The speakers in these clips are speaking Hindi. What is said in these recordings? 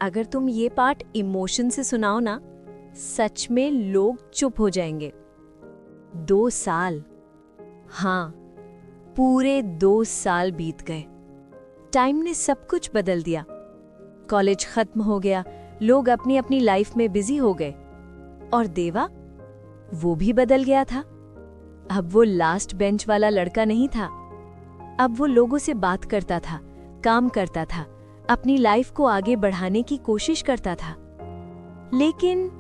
अगर तुम ये पार्ट इमोशन से सुनाओ ना, सच में लोग चुप हो जाएंगे। 2 साल, हाँ, पूरे 2 साल बीत गए। टाइम ने सब कुछ बदल दिया। कॉलेज खत्म हो गया, लोग अपनी अपनी लाइफ में बिजी हो गए। और देवा, वो भी बदल गया था। अब वो लास्ट बेंच वाला लड़का नहीं था। अब वो लोगों से बात करता था, काम करता था, अपनी लाइफ को आगे बढ़ाने की कोशिश करता था। लेकिन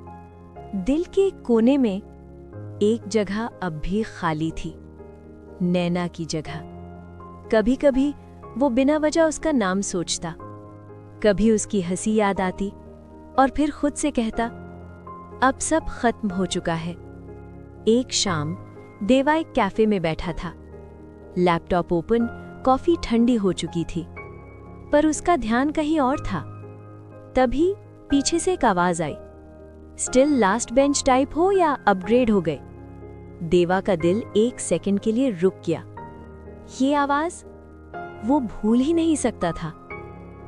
दिल के कोने में एक जगह अब भी खाली थी, नैना की जगह। कभी कभी वो बिना वजह उसका नाम सोचता, कभी उसकी हंसी याद आती और फिर खुद से कहता, अब सब खत्म हो चुका है। एक शाम देवा एक कैफे में बैठा था। लैपटॉप ओपन, कॉफी ठंडी हो चुकी थी, पर उसका ध्यान कहीं और था। तभी पीछे से एक आवाज आई, स्टिल लास्ट बेंच टाइप हो या अपग्रेड हो गए? देवा का दिल 1 सेकंड के लिए रुक गया। ये आवाज वो भूल ही नहीं सकता था।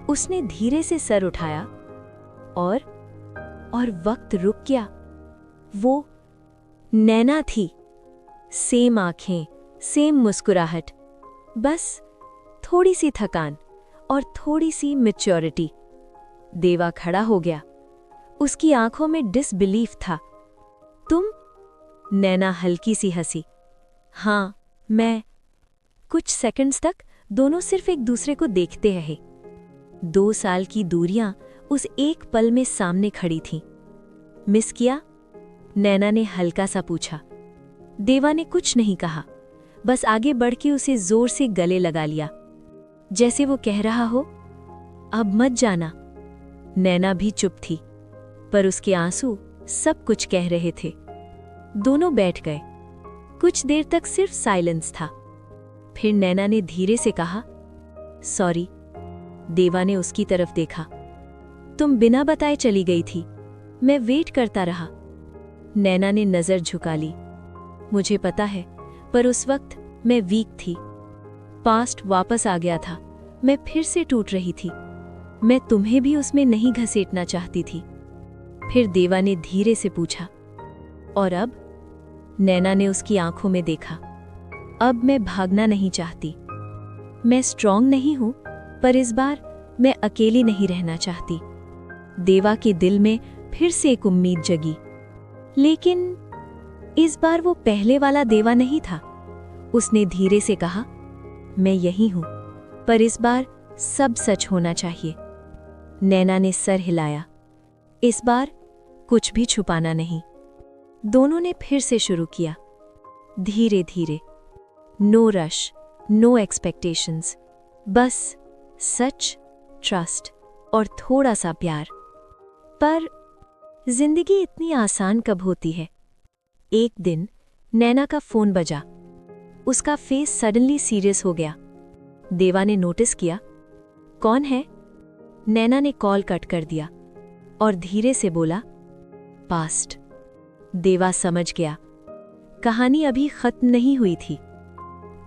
उसने धीरे से सर उठाया और वक्त रुक गया। वो नैना थी। सेम आंखें, सेम मुस्कुराहट, बस थोड़ी सी थकान और थोड़ी सी मैच्योरिटी। देवा खड़ा हो गया। उसकी आंखों में डिसबिलीफ था। तुम? नैना हल्की सी हंसी। हाँ, मैं। कुछ सेकंड्स तक दोनों सिर्फ एक दूसरे को देखते रहे। 2 साल की दूरियां उस एक पल में सामने खड़ी थीं। मिस किया? नैना ने हल्का सा पूछा। देवा ने कुछ नहीं कहा, बस आगे बढ़ के उसे जोर से गले लगा लिया, जैसे वो कह रहा हो, अब मत जाना। नैना भी चुप थी, पर उसके आंसू सब कुछ कह रहे थे। दोनों बैठ गए। कुछ देर तक सिर्फ साइलेंस था। फिर नैना ने धीरे से कहा, सॉरी। देवा ने उसकी तरफ देखा। तुम बिना बताए चली गई थी, मैं वेट करता रहा। नैना ने नजर झुका ली। मुझे पता है, पर उस वक्त मैं वीक थी। पास्ट वापस आ गया था। मैं फिर से टूट रही थी। मैं तुम्हें भी उसमें नहीं घसीटना चाहती थी। फिर देवा ने धीरे से पूछा, और अब? नैना ने उसकी आंखों में देखा। अब मैं भागना नहीं चाहती। मैं स्ट्रांग नहीं हूं, पर इस बार मैं अकेली नहीं रहना चाहती। देवा के दिल में फिर से एक उम्मीद जगी। लेकिन इस बार वो पहले वाला देवा नहीं था। उसने धीरे से कहा, मैं यही हूं, पर इस बार सब सच होना चाहिए। नैना ने सर हिलाया। इस बार कुछ भी छुपाना नहीं। दोनों ने फिर से शुरू किया, धीरे धीरे। नो रश, नो एक्सपेक्टेशंस, बस सच, ट्रस्ट और थोड़ा सा प्यार। पर जिंदगी इतनी आसान कब होती है? एक दिन नैना का फोन बजा। उसका फेस सडनली सीरियस हो गया। देवा ने नोटिस किया। कौन है? नैना ने कॉल कट कर दिया और धीरे से बोला, पास्ट। देवा समझ गया, कहानी अभी खत्म नहीं हुई थी।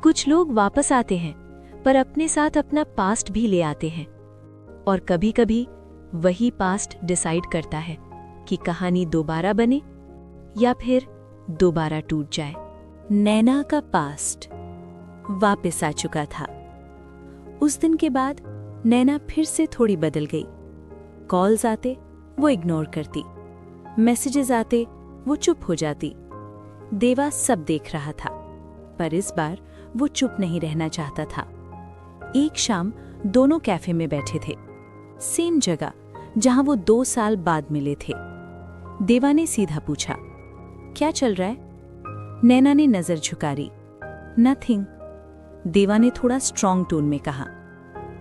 कुछ लोग वापस आते हैं, पर अपने साथ अपना पास्ट भी ले आते हैं। और कभी कभी वही पास्ट डिसाइड करता है कि कहानी दोबारा बने या फिर दोबारा टूट जाए। नैना का पास्ट वापस आ चुका था। उस दिन के बाद नैना फिर से थोड़ी बदल गई। कॉल्स आते वो इग्नोर करती, मैसेजेस आते वो चुप हो जाती। देवा सब देख रहा था, पर इस बार वो चुप नहीं रहना चाहता था। एक शाम दोनों कैफे में बैठे थे, सेम जगह जहां वो 2 साल बाद मिले थे। देवा ने सीधा पूछा, क्या चल रहा है? नैना ने नजर झुकारी। नथिंग। देवा ने थोड़ा स्ट्रॉन्ग टोन में कहा।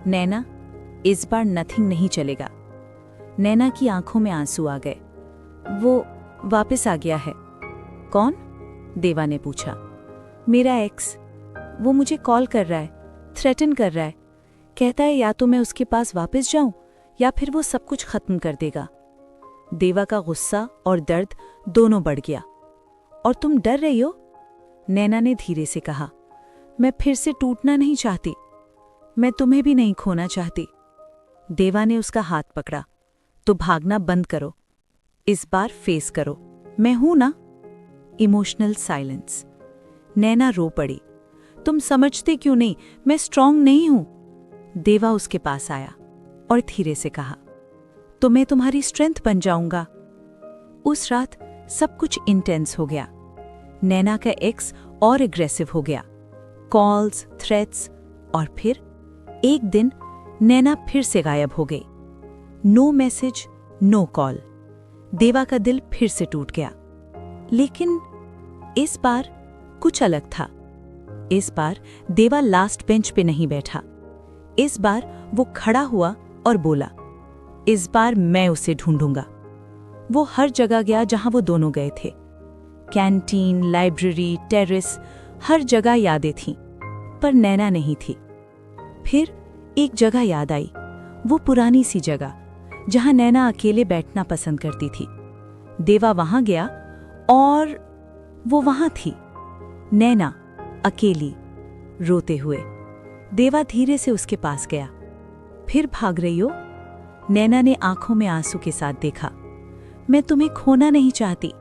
नैना, इस बार नथिंग नहीं चलेगा। नैना की आंखों में आंसू आ गए। वो वापस आ गया है। कौन? देवा ने पूछा। मेरा एक्स। वो मुझे कॉल कर रहा है, थ्रेटन कर रहा है। कहता है या तो मैं उसके पास वापस जाऊं या फिर वो सब कुछ खत्म कर देगा। देवा का गुस्सा और दर्द दोनों बढ़ गया। और तुम डर रही हो? नैना ने धीरे से कहा। मैं फिर से टूटना नहीं चाहती। मैं तुम्हें भी नहीं खोना चाहती। देवा ने उसका हाथ पकड़ा। तो भागना बंद करो, इस बार फेस करो, मैं हूं ना। Emotional silence. नैना रो पड़ी। तुम समझते क्यों नहीं, मैं स्ट्रांग नहीं हूं। देवा उसके पास आया और धीरे से कहा, तो मैं तुम्हारी स्ट्रेंथ बन जाऊंगा। उस रात सब कुछ इंटेंस हो गया। नैना का एक्स और एग्रेसिव हो गया, कॉल्स, थ्रेट्स, और फिर एक दिन नैना फिर से गायब हो गई। No message, no call. Deva का दिल फिर से टूट गया। लेकिन इस बार कुछ अलग था। इस बार देवा लास्ट बेंच पे नहीं बैठा। इस बार वो खड़ा हुआ और बोला, इस बार मैं उसे ढूंढूंगा। वो हर जगह गया जहां वो दोनों गए थे। कैंटीन, लाइब्रेरी, टेरेस, हर जगह यादें थीं, पर नैना नहीं थी। फिर एक जगह याद आई, वो पुरानी सी जगह जहां नैना अकेले बैठना पसंद करती थी। देवा वहां गया और वो वहां थी, नैना, अकेली, रोते हुए। देवा धीरे से उसके पास गया। फिर भाग रही हो? नैना ने आंखों में आंसू के साथ देखा। मैं तुम्हें खोना नहीं चाहती,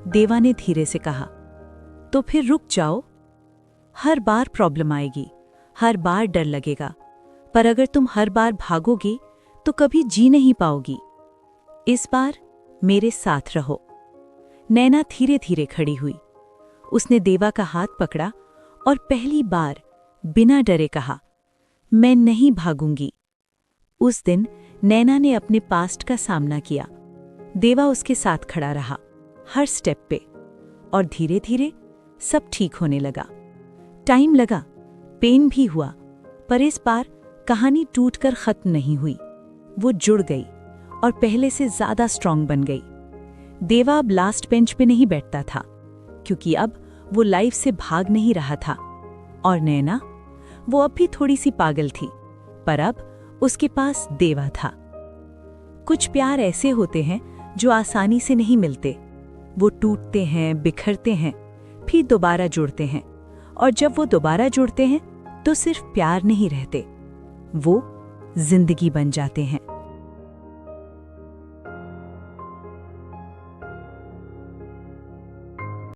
देवा ने धीरे से कहा। तो फिर रुक जाओ। हर बार प्रॉब्लम आएगी, हर बार डर लगेगा, पर अगर तुम हर बार भागोगी तो कभी जी नहीं पाओगी। इस बार मेरे साथ रहो। नैना धीरे धीरे खड़ी हुई। उसने देवा का हाथ पकड़ा और पहली बार बिना डरे कहा, मैं नहीं भागूंगी। उस दिन नैना ने अपने पास्ट का सामना किया। देवा उसके साथ खड़ा रहा, हर स्टेप पे, और धीरे धीरे सब ठीक होने लगा। टाइम लगा, पेन भी हुआ, पर इस बार कहानी टूटकर खत्म नहीं हुई। वो जुड़ गई और पहले से ज्यादा स्ट्रांग बन गई। देवा अब लास्ट बेंच पे नहीं बैठता था, क्योंकि अब वो लाइफ से भाग नहीं रहा था। और नैना, वो अब भी थोड़ी सी पागल थी, पर अब उसके पास देवा था। कुछ प्यार ऐसे होते हैं जो आसानी से नहीं मिलते। वो टूटते हैं, बिखरते हैं, फिर दोबारा जुड़ते हैं, और जब वो दोबारा जुड़ते हैं तो सिर्फ प्यार नहीं रहते, वो जिंदगी बन जाते हैं।